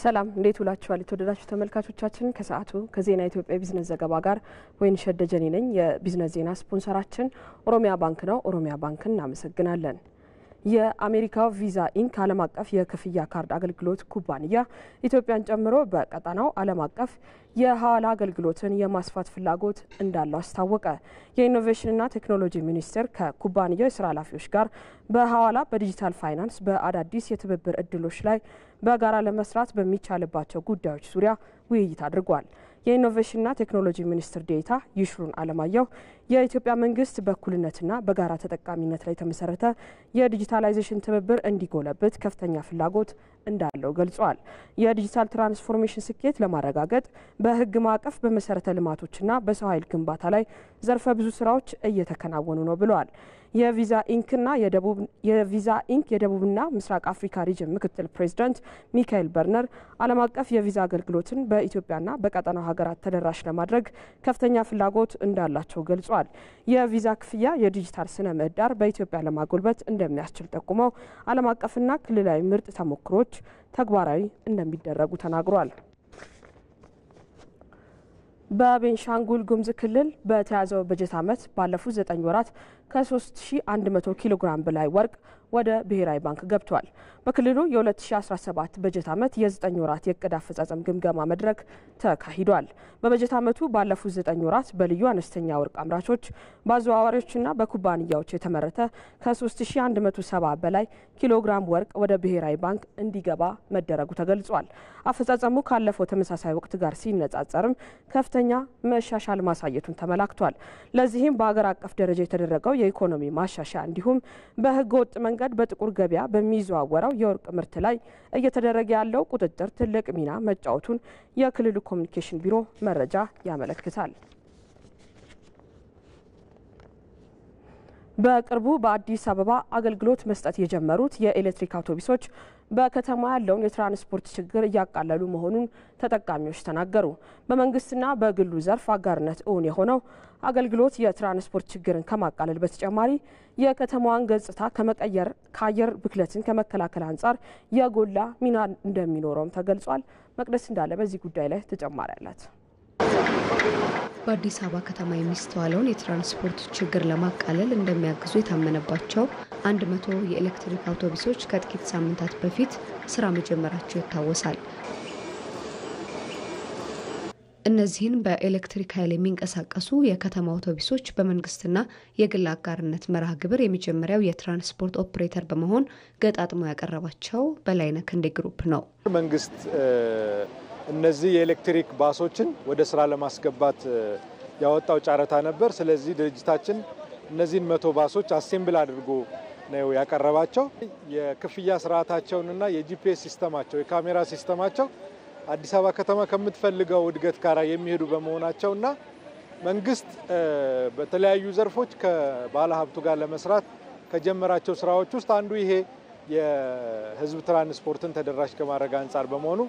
ሰላም እንዴት ውላችኋል የተወደዳችሁ ተመልካቾቻችን ከሰዓቱ ከዜና ኢትዮጵያ ቢዝነስ ዘገባ ጋር ወይንሸት ደጀኔ ነኝ የቢዝነስ ዜና ስፖንሰራችን ኦሮሚያ ባንክ ነው ኦሮሚያ ባንክን እናመሰግናለን የአሜሪካው ቪዛ ኢንክ ዓለም አቀፍ የክፍያ ካርድ አገልግሎት ኩባንያ ኢትዮጵያን ጨምሮ በቀጣናው ዓለም አቀፍ የሐዋላ አገልግሎትን የማስፋት ፍላጎት እንዳለው አስታወቀ የኢኖቬሽንና ቴክኖሎጂ ሚኒስቴር ከኩባንያው የሥራ ኃላፊዎች ጋር በሐዋላ በዲጂታል ፋይናንስ በአዳዲስ የትብብር እድሎች ላይ በጋራ ለመስራት በሚቻልባቸው ጉዳዮች ዙሪያ ውይይት አድርጓል የኢኖቬሽንና ቴክኖሎጂ ሚኒስትር ዴኤታ ይሽሩን አለማየሁ የኢትዮጵያ መንግስት በኩልነትና በጋራ ተጠቃሚነት ላይ ተመሰረተ የዲጂታላይዜሽን ትብብር እንዲጎለብት ከፍተኛ ፍላጎት እንዳለው ገልጿል የዲጂታል ትራንስፎርሜሽን ስኬት ለማረጋገጥ በህግ ማዕቀፍ በመሰረተ ልማቶችና በሰው ኃይል ግንባታ ላይ ዘርፈ ብዙ ስራዎች እየተከናወኑ ነው ብለዋል የቪዛ ኢንክ የደቡብና ምስራቅ አፍሪካ ሪጅን ምክትል ፕሬዝዳንት ሚካኤል በርነር ዓለም አቀፍ የቪዛ አገልግሎትን በኢትዮጵያና በቀጣናው ሀገራት ተደራሽ ለማድረግ ከፍተኛ ፍላጎት እንዳላቸው ገልጿል የቪዛ ክፍያ የዲጂታል ስነ ምህዳር በኢትዮጵያ ለማጎልበት እንደሚያስችል ጠቁመው ዓለም አቀፍና ክልላዊ ምርጥ ተሞክሮች ተግባራዊ እንደሚደረጉ ተናግሯል በቤንሻንጉል ጉሙዝ ክልል በተያዘው በጀት ዓመት ባለፉት 9 ወራት ከ3100 ኪሎ ግራም በላይ ወርቅ ወደ ብሔራዊ ባንክ ገብቷል በክልሉ የ2017 በጀት ዓመት የ9 ወራት የዕቅድ አፈጻጸም ግምገማ መድረክ ተካሂዷል በበጀት ዓመቱ ባለፉት 9 ወራት በልዩ አነስተኛ ወርቅ አምራቾች በአዘዋዋሪዎችና በኩባንያዎች የተመረተ ከ3170 በላይ ኪሎ ግራም ወርቅ ወደ ብሔራዊ ባንክ እንዲገባ መደረጉ ተገልጿል አፈጻጸሙ ካለፈው ተመሳሳይ ወቅት ጋር ሲነጻጸርም ከፍተኛ መሻሻል ማሳየቱን ተመላክቷል ለዚህም በአገር አቀፍ ደረጃ የተደረገው የኢኮኖሚ ማሻሻያ እንዲሁም በህገ ወጥ መንገድ በጥቁር ገበያ በሚዘዋወረው የወርቅ ምርት ላይ እየተደረገ ያለው ቁጥጥር ትልቅ ሚና መጫወቱን የክልሉ ኮሚኒኬሽን ቢሮ መረጃ ያመለክታል በቅርቡ በአዲስ አበባ አገልግሎት መስጠት የጀመሩት የኤሌክትሪክ አውቶቡሶች በከተማ ያለውን የትራንስፖርት ችግር እያቃለሉ መሆኑን ተጠቃሚዎች ተናገሩ በመንግስትና በግሉ ዘርፍ አጋርነት እውን የሆነው አገልግሎት የትራንስፖርት ችግርን ከማቃለል በተጨማሪ የከተማዋን ገጽታ ከመቀየር ከአየር ብክለትን ከመከላከል አንጻር የጎላ ሚና እንደሚኖረውም ተገልጿል መቅደስ እንዳለ በዚህ ጉዳይ ላይ ተጨማሪ አላት በአዲስ አበባ ከተማ የሚስተዋለውን የትራንስፖርት ችግር ለማቃለል እንደሚያግዙ የታመነባቸው 100 የኤሌክትሪክ አውቶቡሶች ከጥቂት ሳምንታት በፊት ስራ መጀመራቸው ይታወሳል እነዚህን በኤሌክትሪክ ኃይል የሚንቀሳቀሱ የከተማ አውቶቡሶች በመንግስትና የግል አጋርነት መርሃ ግብር የመጀመሪያው የትራንስፖርት ኦፕሬተር በመሆን ገጣጥሞ ያቀረባቸው በላይነህ ክንዴ ግሩፕ ነው መንግስት እነዚህ የኤሌክትሪክ ባሶችን ወደ ስራ ለማስገባት ያወጣው ጫረታ ነበር ስለዚህ ድርጅታችን እነዚህን 100 ባሶች አሴምብል አድርጎ ነው ያቀረባቸው የክፍያ ስርዓታቸውንና የጂፒኤስ ሲስተማቸው የካሜራ ሲስተማቸው አዲስ አበባ ከተማ ከምትፈልገው እድገት ጋር የሚሄዱ በመሆናቸውና መንግስት በተለያዩ ዘርፎች ከባለ ሀብቱ ጋር ለመስራት ከጀመራቸው ስራዎች ውስጥ አንዱ ይሄ የህዝብ ትራንስፖርትን ተደራሽ ከማድረግ አንፃር በመሆኑ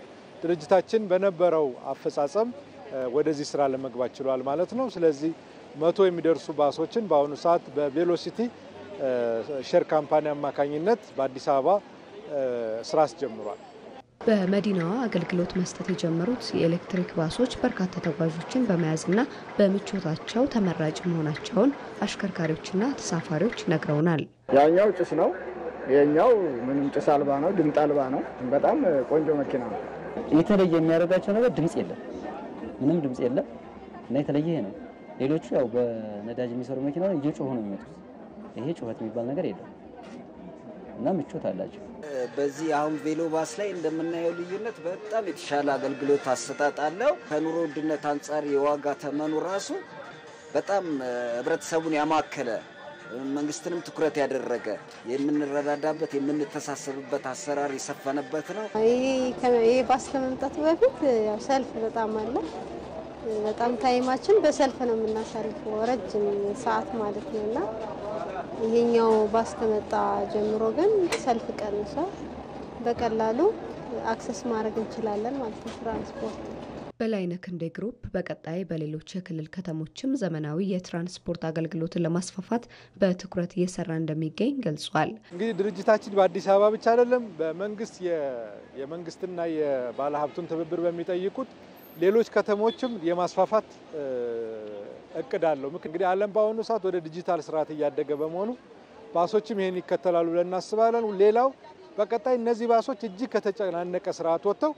ድርጅታችን በነበረው አፈጻጸም ወደዚህ ስራ ለመግባት ችሏል ማለት ነው ስለዚህ 100 የሚደርሱ ባሶችን በአሁኑ ሰዓት በቬሎሲቲ ሼር ካምፓኒ አማካኝነት በአዲስ አበባ ስራ አስጀምሯል በመዲናዋ አገልግሎት መስጠት የጀመሩት የኤሌክትሪክ ባሶች በርካታ ተጓዦችን በመያዝና በምቾታቸው ተመራጭ መሆናቸውን አሽከርካሪዎችና ተሳፋሪዎች ነግረውናል ያኛው ጭስ ነው የኛው ምንም ጭስ አልባ ነው ድምፅ አልባ ነው በጣም ቆንጆ መኪና ነው የተለየ የሚያደርጋቸው ነገር ድምጽ የለም ምንም ድምጽ የለም እና የተለየ ነው ሌሎቹ ያው በነዳጅ የሚሰሩ መኪናዎች እየጮሁ ነው የሚመጡት ይሄ ጩኸት የሚባል ነገር የለም እና ምቾት አላቸው በዚህ አሁን ቬሎ ባስ ላይ እንደምናየው ልዩነት በጣም የተሻለ አገልግሎት አሰጣጣለው ከኑሮ ውድነት አንፃር የዋጋ ተመኑ ራሱ በጣም ህብረተሰቡን ያማከለ መንግስትንም ትኩረት ያደረገ የምንረዳዳበት የምንተሳሰብበት አሰራር ይሰፈነበት ነው ይሄ ባስ ከመምጣቱ በፊት ያው ሰልፍ በጣም አለ በጣም ታይማችን በሰልፍ ነው የምናሳልፈው ረጅም ሰዓት ማለት ነውና ይሄኛው ባስ ከመጣ ጀምሮ ግን ሰልፍ ቀንሷል በቀላሉ አክሰስ ማድረግ እንችላለን ማለት ነው ትራንስፖርት በላይነህ ክንዴ ግሩፕ በቀጣይ በሌሎች የክልል ከተሞችም ዘመናዊ የትራንስፖርት አገልግሎትን ለማስፋፋት በትኩረት እየሰራ እንደሚገኝ ገልጿል። እንግዲህ ድርጅታችን በአዲስ አበባ ብቻ አይደለም በመንግስት የመንግስትና የባለ ሀብቱን ትብብር በሚጠይቁት ሌሎች ከተሞችም የማስፋፋት እቅድ አለው። እንግዲህ ዓለም በአሁኑ ሰዓት ወደ ዲጂታል ስርዓት እያደገ በመሆኑ ባሶችም ይሄን ይከተላሉ ብለን እናስባለን። ሌላው በቀጣይ እነዚህ ባሶች እጅግ ከተጨናነቀ ስርዓት ወጥተው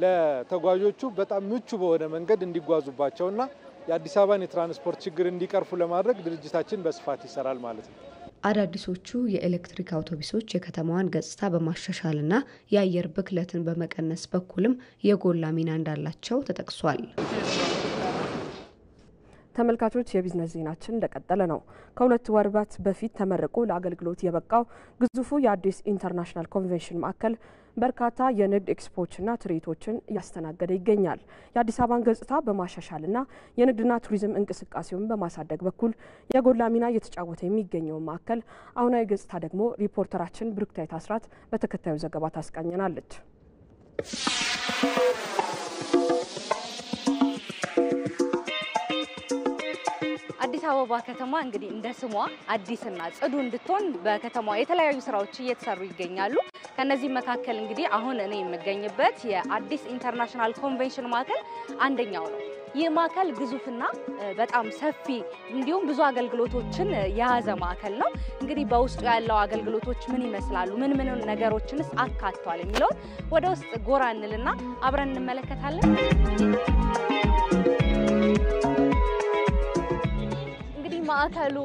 ለተጓዦቹ በጣም ምቹ በሆነ መንገድ እንዲጓዙባቸውና የአዲስ አበባን የትራንስፖርት ችግር እንዲቀርፉ ለማድረግ ድርጅታችን በስፋት ይሰራል ማለት ነው። አዳዲሶቹ የኤሌክትሪክ አውቶቡሶች የከተማዋን ገጽታ በማሻሻልና የአየር ብክለትን በመቀነስ በኩልም የጎላ ሚና እንዳላቸው ተጠቅሷል። ተመልካቾች የቢዝነስ ዜናችን እንደቀጠለ ነው። ከሁለት ወራት በፊት ተመርቆ ለአገልግሎት የበቃው ግዙፉ የአዲስ ኢንተርናሽናል ኮንቬንሽን ማዕከል በርካታ የንግድ ኤክስፖዎችና ትርኢቶችን እያስተናገደ ይገኛል። የአዲስ አበባን ገጽታ በማሻሻልና የንግድና ቱሪዝም እንቅስቃሴውን በማሳደግ በኩል የጎላ ሚና እየተጫወተ የሚገኘው ማዕከል አሁናዊ ገጽታ ደግሞ ሪፖርተራችን ብሩክታይት አስራት በተከታዩ ዘገባ ታስቃኘናለች። አዲስ አበባ ከተማ እንግዲህ እንደ ስሟ አዲስና ጽዱ እንድትሆን በከተማዋ የተለያዩ ስራዎች እየተሰሩ ይገኛሉ። ከነዚህ መካከል እንግዲህ አሁን እኔ የምገኝበት የአዲስ ኢንተርናሽናል ኮንቬንሽን ማዕከል አንደኛው ነው። ይህ ማዕከል ግዙፍና በጣም ሰፊ እንዲሁም ብዙ አገልግሎቶችን የያዘ ማዕከል ነው። እንግዲህ በውስጡ ያለው አገልግሎቶች ምን ይመስላሉ፣ ምን ነገሮችንስ አካቷል የሚለው ወደ ውስጥ ጎራ እንልና አብረን እንመለከታለን። ማዕከሉ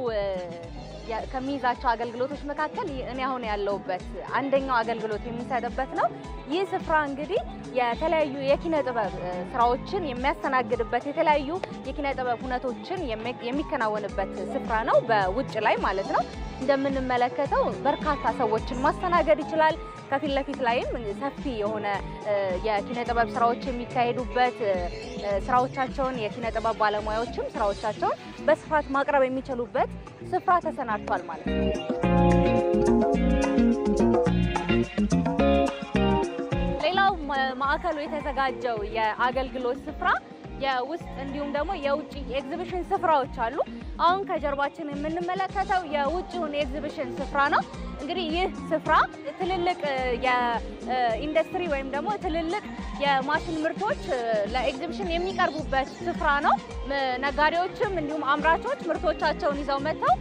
ከሚይዛቸው አገልግሎቶች መካከል እኔ አሁን ያለውበት አንደኛው አገልግሎት የሚሰጥበት ነው። ይህ ስፍራ እንግዲህ የተለያዩ የኪነ ጥበብ ስራዎችን የሚያስተናግድበት የተለያዩ የኪነ ጥበብ ሁነቶችን የሚከናወንበት ስፍራ ነው፣ በውጭ ላይ ማለት ነው። እንደምንመለከተው በርካታ ሰዎችን ማስተናገድ ይችላል። ከፊት ለፊት ላይም ሰፊ የሆነ የኪነ ጥበብ ስራዎች የሚካሄዱበት ስራዎቻቸውን የኪነ ጥበብ ባለሙያዎችም ስራዎቻቸውን በስፋት ማቅረብ የሚችሉበት ስፍራ ተሰናድቷል ማለት ነው። ሌላው ማዕከሉ የተዘጋጀው የአገልግሎት ስፍራ የውስጥ እንዲሁም ደግሞ የውጭ ኤግዚቢሽን ስፍራዎች አሉ። አሁን ከጀርባችን የምንመለከተው የውጭውን ኤግዚቢሽን ስፍራ ነው። እንግዲህ ይህ ስፍራ ትልልቅ የኢንዱስትሪ ወይም ደግሞ ትልልቅ የማሽን ምርቶች ለኤግዚቢሽን የሚቀርቡበት ስፍራ ነው። ነጋዴዎችም እንዲሁም አምራቾች ምርቶቻቸውን ይዘው መጥተው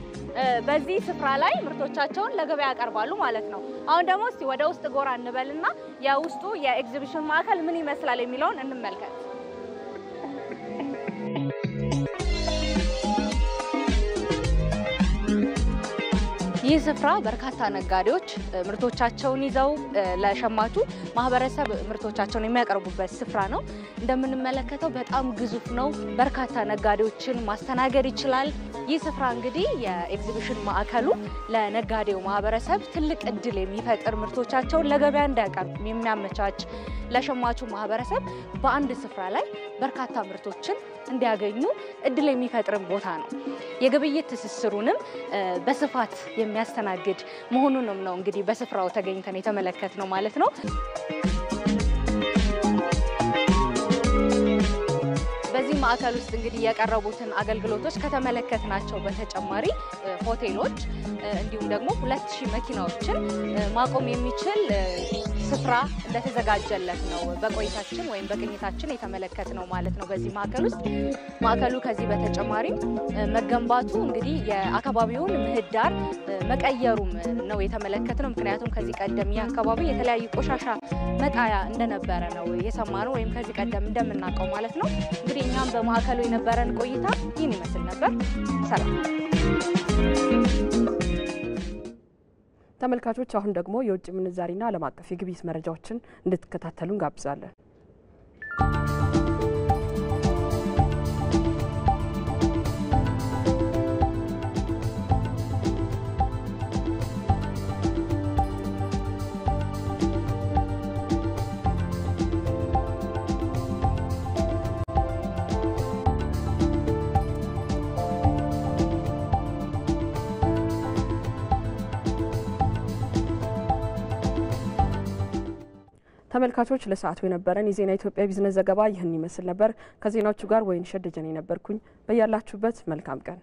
በዚህ ስፍራ ላይ ምርቶቻቸውን ለገበያ ያቀርባሉ ማለት ነው። አሁን ደግሞ እስቲ ወደ ውስጥ ጎራ እንበልና የውስጡ የኤግዚቢሽን ማዕከል ምን ይመስላል የሚለውን እንመልከት። ይህ ስፍራ በርካታ ነጋዴዎች ምርቶቻቸውን ይዘው ለሸማቹ ማህበረሰብ ምርቶቻቸውን የሚያቀርቡበት ስፍራ ነው። እንደምንመለከተው በጣም ግዙፍ ነው። በርካታ ነጋዴዎችን ማስተናገድ ይችላል። ይህ ስፍራ እንግዲህ የኤግዚቢሽን ማዕከሉ ለነጋዴው ማህበረሰብ ትልቅ እድል የሚፈጥር ምርቶቻቸውን ለገበያ እንዲያቀርቡ የሚያመቻች ለሸማቹ ማህበረሰብ በአንድ ስፍራ ላይ በርካታ ምርቶችን እንዲያገኙ እድል የሚፈጥር ቦታ ነው። የግብይት ትስስሩንም በስፋት የሚያስተናግድ መሆኑንም ነው እንግዲህ በስፍራው ተገኝተን የተመለከትነው ማለት ነው። በዚህ ማዕከል ውስጥ እንግዲህ የቀረቡትን አገልግሎቶች ከተመለከትናቸው በተጨማሪ ሆቴሎች እንዲሁም ደግሞ 2000 መኪናዎችን ማቆም የሚችል ስፍራ እንደተዘጋጀለት ነው በቆይታችን ወይም በቅኝታችን የተመለከትነው ማለት ነው። በዚህ ማዕከል ውስጥ ማዕከሉ ከዚህ በተጨማሪ መገንባቱ እንግዲህ የአካባቢውን ምህዳር መቀየሩም ነው የተመለከትነው። ምክንያቱም ከዚህ ቀደም የአካባቢ የተለያዩ ቆሻሻ መጣያ እንደነበረ ነው የሰማነው ወይም ከዚህ ቀደም እንደምናውቀው ማለት ነው። እንግዲህ እኛም በማዕከሉ የነበረን ቆይታ ይህን ይመስል ነበር። ሰላም ተመልካቾች። አሁን ደግሞ የውጭ ምንዛሪና ዓለም አቀፍ የግብይት መረጃዎችን እንድትከታተሉ እንጋብዛለን። ተመልካቾች ለሰዓቱ የነበረን የዜና ኢትዮጵያ ቢዝነስ ዘገባ ይህን ይመስል ነበር። ከዜናዎቹ ጋር ወይንሸት ደጀኔ ነበርኩኝ። በያላችሁበት መልካም ቀን